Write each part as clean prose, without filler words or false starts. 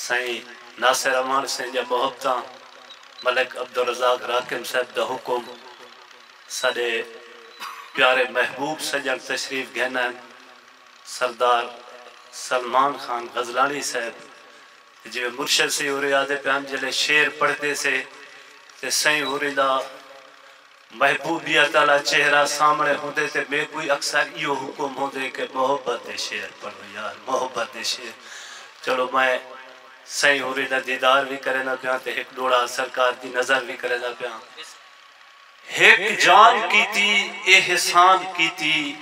سائیں ناصر امان سے جا محبتاں ملک عبدالرزاق راکم صاحب دا حکم سارے پیارے محبوب سجن تشریف گھنا سردار سلمان خان غزلانی صاحب جو مرشد سے ہو رہے آدھے پیان جلے شیر پڑھتے سے تے سائیں ہو رہے دا محبوبیت تعالیٰ چہرہ سامنے ہوتے تے میں کوئی اکثر یہ حکم ہوتے کہ محبت دے شیر پڑھو یار محبت دے شیر چلو میں سائیں ہو رہے دا دیدار بھی کرے نا پیان تے ایک ڈوڑا سرکار دی نظر بھی کرے نا پیان ایک جان کی تی احسان کی تی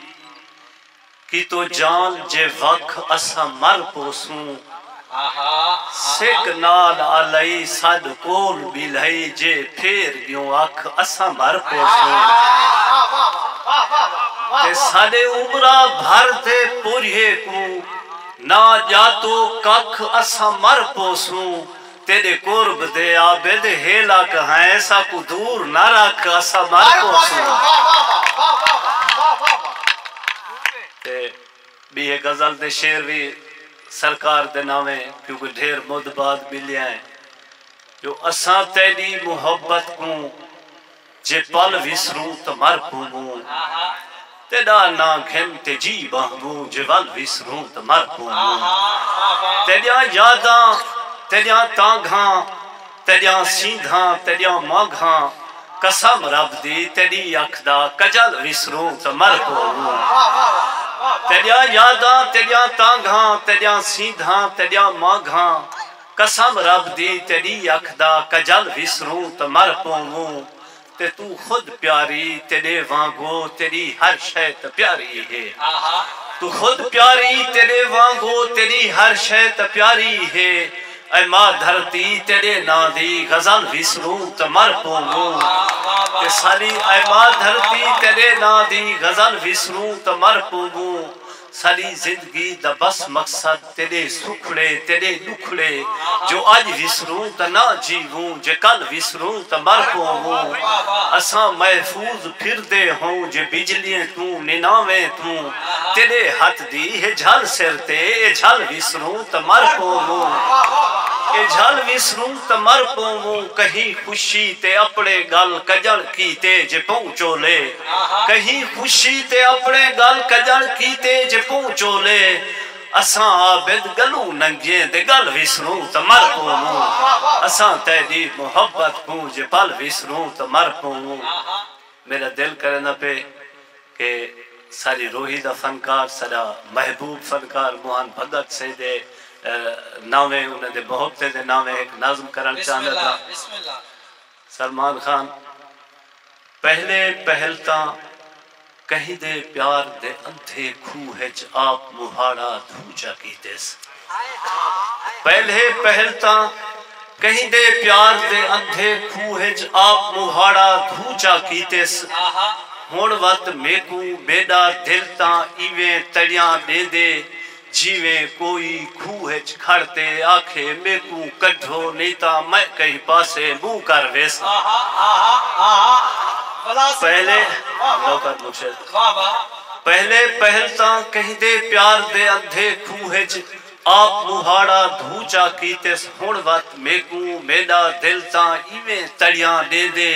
کی تو جان جے وقت اسا مر پوسوں سک نال آلائی ساد کول بھی لئی جے پھر دیوں آکھ اسا مر پوسوں تے سادے عمرہ بھر دے پوریے کو نا جاتو ککھ اسا مر پوسوں تیرے قرب دے عابد ہیلا کہاں ایسا کو دور نہ رکھ اسا مر پوسوں تے بھی ایک غزل دے شیر بھی سرکار دے نامے کیونکہ ڈھیر مدباد ملے ہیں جو اساں تیری محبت کو جے پل وسروں تو مر پوں تیرا نا گھن تے جی بہنوں جے ول وسروں تو مر پوں تیریا یاداں تیریا تانگھاں تیریا سیدھاں تیریا ماگھاں قسم رب دی تیری اکھدا کجل وسروں تو مر پوں تیریا یاداں تیریا تانگھاں تیریا سیدھاں تیریا ماگھاں قسم رب دی تیری اکھدا کجل وسروں تو مر پوں تے تو خود پیاری تیرے وانگو تیری ہر شیط پیاری ہے تو خود پیاری تیرے وانگو تیری ہر شیط پیاری ہے اے ماں دھرتی تیرے نادی غزل وسروں تو مر پوں کہ سالی اے ماں دھرتی تیرے نادی غزل وسروں تو مر پوں سالی زندگی دا بس مقصد تیرے سکھڑے تیرے دکھڑے جو آج وسروں تو نہ جیوں جے کل وسروں تو مر پوں اساں محفوظ پھر دے ہوں جے بجلیاں تو نناویں تو تیرے ہاتھ دی ہے جھل سر تے اے جھل وسروں تو مر پوں اے جھل وسروں تو مر پوں کہیں خوشی تے اپنے گل کجل کیتے جے پہنچو لے کہیں خوشی تے اپنے گل کجل کیتے جے پہنچو لے اساں عابد گلو ننگیں دے گل وسروں تو مر پوں اساں تیری محبت کو جے پل وسروں تو مر پوں میرا دل کرنا پہ کہ ساری روحی دا فنکار سارا محبوب فنکار موہن بھگت سے دے نامے انہیں دے محبتے دے نامے ایک نظم کرن چاہتا تھا سلمان خان پہلے پہلتا کہیں دے پیار دے اندھے کھوہج آپ مہاڑا دھوچا کیتے سے پہلے پہلتا کہیں دے پیار دے اندھے کھوہج آپ مہاڑا دھوچا کیتے سے ہون وقت میں کو بیڑا دلتا ایویں تڑیاں دے دے جیویں کوئی کھوہج کھڑتے آکھے میں کو کڈھو نیتا میں کہیں پاسے منہ کر ویسا پہلے پہلتا کہیں دے پیار دے اندھے کھوہج آپ مہاڑا دھوچا کیتے ہون وقت میں کو میڈا دلتا ایویں تڑیاں دے دے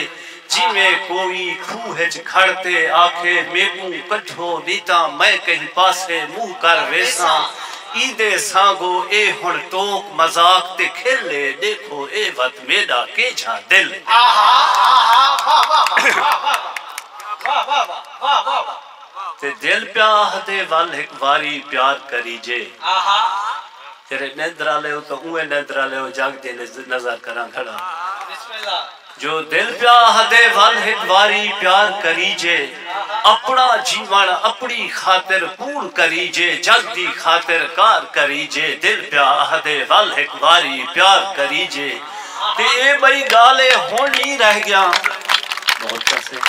جی میں کوئی کھوہج کھڑتے آکھے میں کو کٹھو نیتا میں کہیں پاسے منہ کر ویسا ایدے سانگو اے ہن ٹوک مذاق تے کھیلے دیکھو اے وقت میڈا کے جھا دل تے دل پیاہ دے وال ایک واری پیار کری جے تیرے نیندرہ لے ہو تو اوے نیندرہ لے ہو جاگ دے نظر کران کھڑا جو دل پیاہ دے وال ایک واری پیار کری جے اپنا جیوان اپنی خاطر پور کری جے جلدی خاطر کار کری جے دل پیاہ دے وال ایک واری پیار کری جے تے اے بھئی گالے ہونی رہ گیا بہت کسے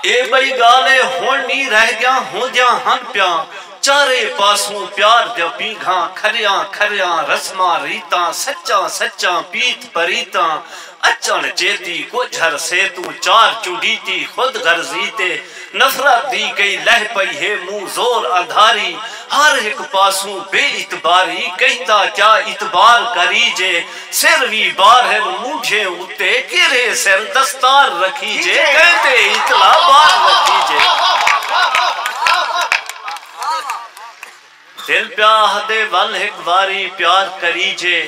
اے بھئی گالے ہونی رہ گیا ہو جا ہن پیاں چارے پاسوں پیار دیا پیگھاں کھریاں کھریاں رسماں ریتاں سچاں سچاں پیت پریتاں اچھن چیتی کو جھر سے تو چار چوڑیتی خود غرضی تے نفرت دی گئی لہ پئی ہے منہ زور اندھاری ہر ایک پاسوں بے اتباری کہندا کیا اتبار کری جے سر بھی بار ہے مونجھے اتے کرے سر دستار رکھی جے کہتے اطلاع بار رکھی جے دل پیاہ دے ول ایک واری پیار کری جے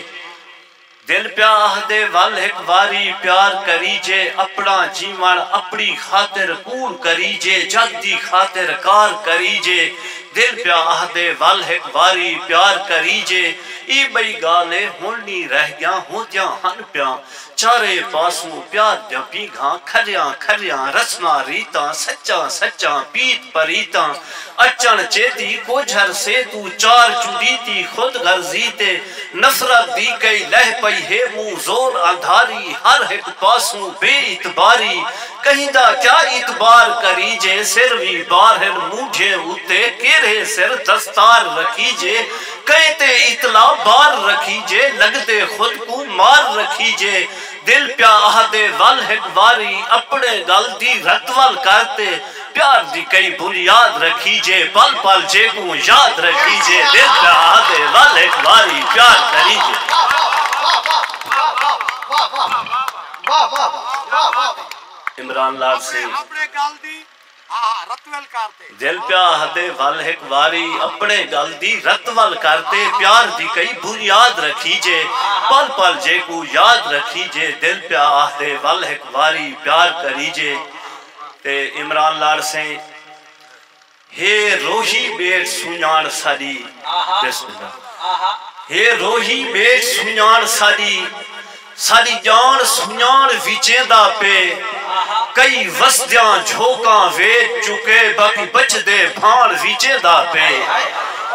دل پیاہ دے ول ایک واری پیار کری جے اپنا جیون اپنی خاطر کون کری جے جگ دی خاطر کار کری جے دل پیاہ دے ول ایک واری پیار کری جے ای بئی گالے ہونی رہ گیا ہوں جاں ہن پیاں چارے پاسوں پیار جاں پیگھاں کھریاں کھریاں رسنا ریتاں سچاں سچاں پیت پریتاں اچن چیتی کو جھر سے تو چار چودیتی خود غرضی تے نفرت دی کئی لہ پئی ہے منہ زور اندھاری ہر ایک پاسوں بے اتباری کہیں دا کیا اتبار کری جے سر بھی بار ہے مونجھے اتے کیرے سر دستار رکھی جے کہتے اطلاع بار رکھی جے لگتے خود کو مار رکھی جے دل پیاہ دے ول ایک واری اپنے گل دی رتول کرتے پیار دی کئی بنیاد رکھی جے پل پل جے کو یاد رکھی جے دل پیاہ دے ول ایک واری پیار کری جے عمران لال سے دل پیاہ دے ول ایک واری اپنے گل دی رتول کرتے پیار دی کئی بنیاد رکھی جے پل پل جے کو یاد رکھی جے دل پیاہ دے ول ایک واری پیار کری جے تے عمران لال سے ہے روحی بیٹ سنیان ساری بسم اللہ ہے روحی بیٹ سنیان ساری ساری جان سنیان ویچیں دا پہ کئی وسدیاں جھوکاں ویچ چکے باقی بچ دے بھان ویچیں دا پہ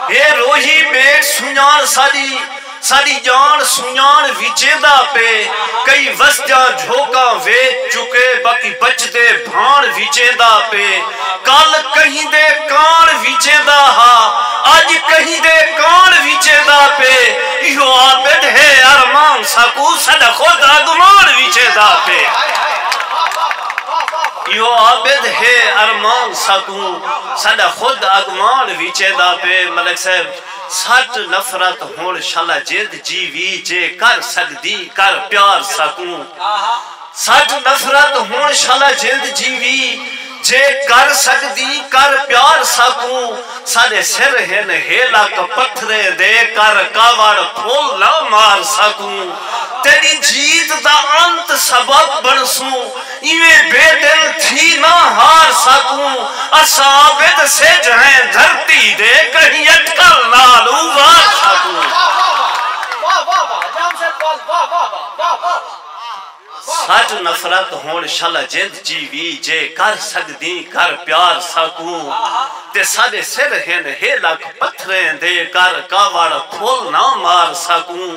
اے روحی بیٹ سنیان ساری جان سنیان ویچیں دا پہ کئی وسدیاں جھوکاں ویچ چکے باقی بچ دے بھان ویچیں دا پہ کل کہیں دے کان ویچیں دا ہا آج کہیں دے کان ویچیں دا پہ ایو عابد ہے ارمان سکو صد خود اگمان ویچیں دا پہ ایو عابد ہے ارمان سکو صد خود اگمان ویچیں دا پہ ملک صاحب سٹ نفرت ہون شالا جد جیوی جے کر سکدی کر پیار سکوں سٹ نفرت ہون شالا جد جیوی جے کر سکدی کر پیار سکوں سارے سر ہن ہیلا کا پتھرے دے کر کاوڑ پھول نہ مار سکوں تیری جیت دا انت سبب بنسوں ایویں بے دل تھی نہ ہار سکوں اصابد سے جہیں دھرتی دے کہیں اٹکل نالو وار سکوں سچ نفرت ہون شل جد جیوی جے کر سکدی کر پیار سکوں تے سارے سر ہن ہیلک پتھریں دے کر کاوڑ پھول نہ مار سکوں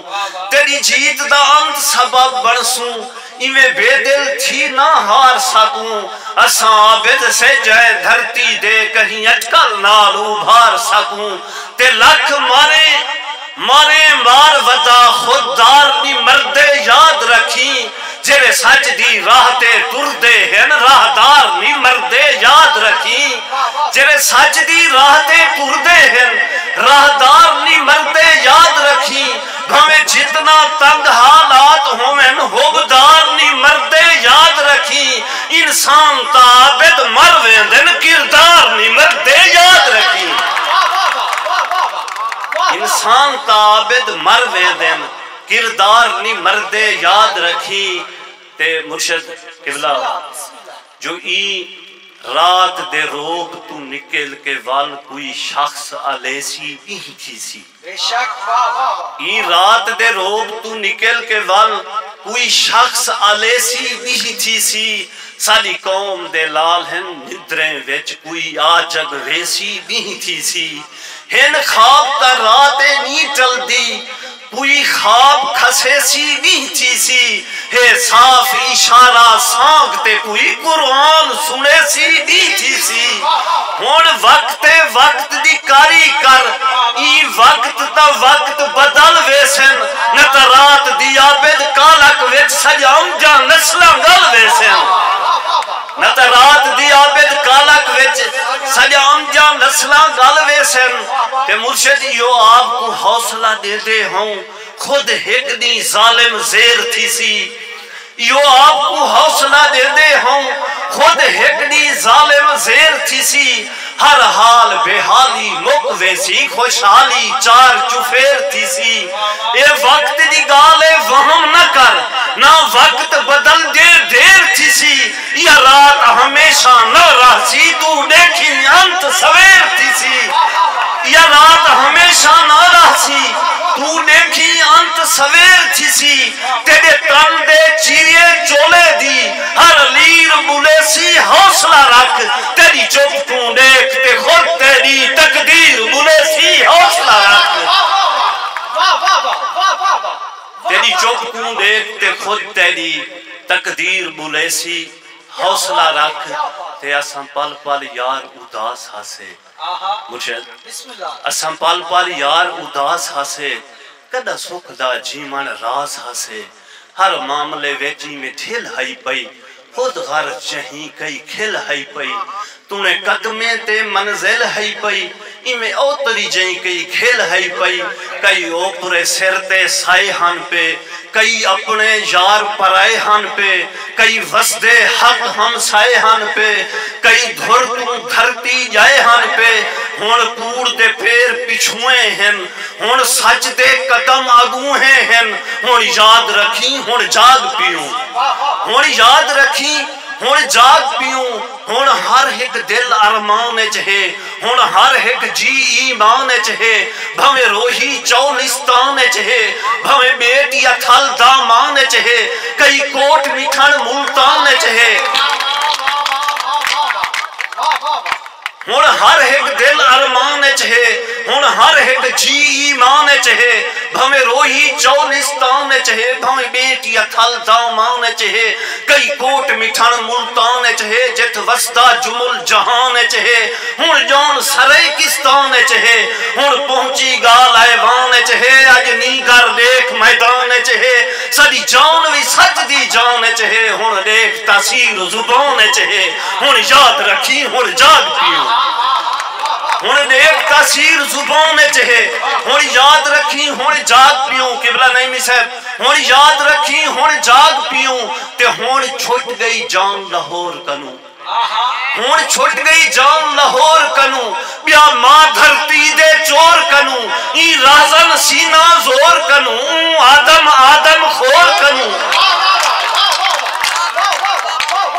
تیری جیت دا انت سبب بنسوں ایویں بے دل تھی نہ ہار سکوں اساں عابد سے جائے دھرتی دے کہیں اٹکل نالو بھار سکوں تے لکھ مارے مار ودا خوددار نی مردے یاد رکھی جرے سچ دی راہ تے ٹردے ہن راہدار نی مردے یاد رکھی جرے سچ دی راہ تے ٹردے ہن راہدار نی مردے یاد رکھی بھویں جتنا تنگ حالات ہوئن ہوبدار نی مردے یاد رکھی انسان تا عابد مر ویندن کردار نی مردے یاد رکھی انسان تا عابد مر ویندن کردار نی مردے یاد رکھی تے مرشد قبلہ جو ای رات دے روب تو نکل کے وال کوئی شخص علیسی نہیں تھی سی ای رات دے روب تو نکل کے وال کوئی شخص علیسی نہیں تھی سی ساری قوم دے لال ہن ندریں ویچ کوئی آجگ ویسی نہیں تھی سی ہن خواب تا راتے نہیں چل دی کوئی خواب کھسے سی نہیں تھی سی ہے صاف اشارہ سانگتے کوئی قرآن سنے سی نہیں تھی سی ہون وقت دی کاری کر ای وقت تا وقت بدل ویسن نتا رات دی عابد کالک ویچ سجام جا نسلہ گل ویسن نتا رات دی عابد کالک ویچ سجام جا دسنا گل ویسن تے مرشد یو آپ کو حوصلہ دے دے ہوں خود ایک دی ظالم زیر تھی سی یو آپ کو حوصلہ دے دے ہوں خود ایک دی ظالم زیر تھی سی ہر حال بے حالی مک ویسی خوشحالی چار چفیر تھی سی اے وقت دی گالے وہم نہ کر نہ وقت بدل دے دیر تھی سی یا رات ہمیشہ نہ رہسی تو دیکھی انت سویر تھی سی یا رات ہمیشہ نہ رہسی تو دیکھی انت سویر تھی سی تیرے تن دے چیرے چولے دی ہر لیر بولے سی حوصلہ رکھ تیری چپ کو دیکھتے خود تیری تقدیر بولے سی حوصلہ رکھ تیری چپ کو دیکھتے خود تیری تقدیر بولے سی حوصلہ رکھ تے اساں پل پل یار اداس ہاسے مرشد اساں پل پل یار اداس ہاسے کدا سکھ دا جیمن راز ہاسے ہر معاملے ویچی میں ٹھل ہائی پئی خود غر جہیں کئی کھل ہائی پئی تو نے قدمیں تے منزل ہائی پئی میں اوتری جہیں کئی کھل ہائی پئی کئی اوپرے سر تے سائے ہن پہ کئی اپنے یار پرائے ہن پہ کئی وسدے حق ہم سائے ہن پہ کئی دھر تو دھرتی جائے ہن پہ ہون کوڑ دے پھیر پچھوئے ہیں ہون سچ دے قدم آگوئے ہیں ہون یاد رکھی ہون جاگ پیوں ہون یاد رکھی ہون جاگ پیوں ہون ہر ایک دل ارمان چہے ہون ہر ایک جی ایمان چہے بھویں روحی چولستان چہے بھویں بیٹی اتھل دامان چہے کئی کوٹ مٹھن ملتان چہے ہون ہر ایک دل ارمان چہے ہون ہر ایک جی ایمان چہے بھویں روحی چولستان چہے بھویں بیٹی اتھل دامان چہے کئی کوٹ مٹھن ملتان چہے جت وسطہ جمل جہان چہے ہون جون سرے کستان چہے ہون پہنچی گال ایوان چہے اج نیگر دیکھ میدان چہے ساری جان بھی سچ دی جان چہے ہون دیکھ تاثیر زبان چہے ہون یاد رکھی ہون جاگ پیوں ہون دیکھ تاثیر زبان چہے ہون یاد رکھی ہون جاگ پیوں قبلہ نہیں صاحب ہون یاد رکھی ہون جاگ پیوں تے ہون چھوٹ گئی جان لاہور کنوں ہون چھوٹ گئی جان لاہور کنوں بیا ماں دھرتی دے چور کنوں ای رازن سینہ زور کنوں آدم خور کنوں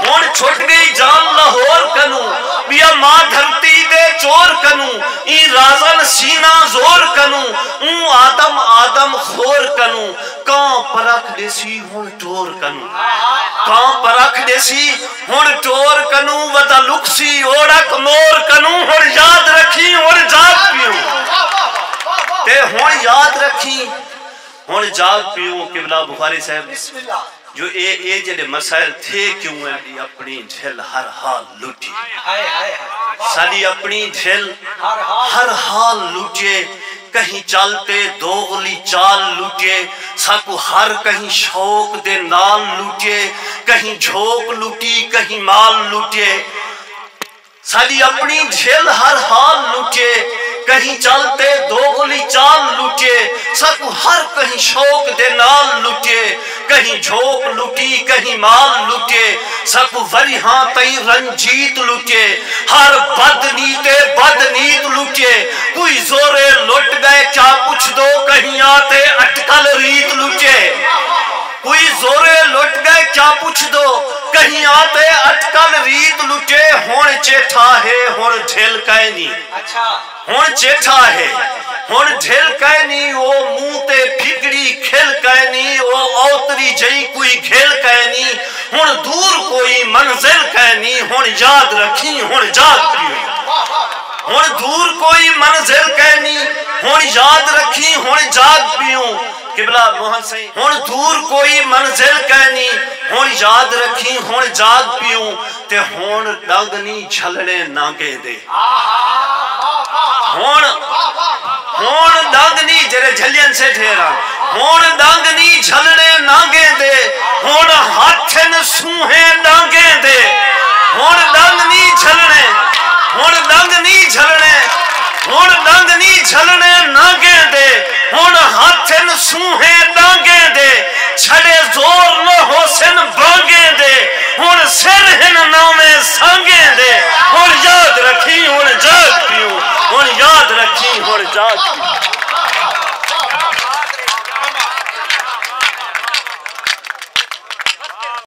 ہون چھوٹ گئی جان لاہور کنوں بیا ماں دھرتی دے چور کنوں ای رازن سینہ زور کنوں آدم خور کنوں کان پرکھ دیسی ہون ٹور کنوں کان پرکھ دیسی ہون ٹور کنوں ودا لکسی اوڑک مور کنوں ہون یاد رکھی ہون جاگ پیوں تے ہون یاد رکھی ہون جاگ پیوں قبلہ بخاری صاحب جو اے جڑے مسائل تھے کیوں ہیں اپنی جھل ہر حال لوٹی ساری اپنی جھل ہر حال لوٹے کہیں چلتے دوغلی چال لوٹے ساکو ہر کہیں شوق دے نال لوٹے کہیں جھوک لوٹی کہیں مال لوٹے ساری اپنی جھل ہر حال لوٹے کہیں چلتے دوغلی چال لوٹے ساکو ہر کہیں شوق دے نال لوٹے کہیں جھوک لوٹی کہیں مال لوٹے ساکو وریہاں تئی رنجیت لوٹے ہر بد نیت لوٹے کوئی زورے لٹ گئے کیا پوچھ دو کہیں آتے اٹکل ریت لوٹے کوئی زورے لٹ گئے کیا پوچھ دو کہیں آتے اٹکل ریت لوٹے ہون چیٹھا ہے ہون ڈھیل کائنی ہون چیٹھا ہے ہون ڈھیل کائنی وہ موتے پھکڑی کھل کائنی وہ اوتری جئی کوئی گھیل کائنی ہون دور کوئی منزل کائنی ہون یاد رکھی ہون جاگ پیوں ہون دور کوئی منزل کائنی ہون یاد رکھی ہون جاگ پیوں قبلہ موہن سہی ہون دور کوئی منزل کہنی ہون یاد رکھی ہون جاگ پیوں تے ہون ڈنگنی جھلنے نانگے دے ہون ڈنگنی جرے جھلین سے ٹھہرا ہون ڈنگنی جھلنے نانگے دے ہون ہاتھن سوہیں ڈانگے دے ہون ڈنگنی جھلنے ہون دند نہیں جھلنے ناگے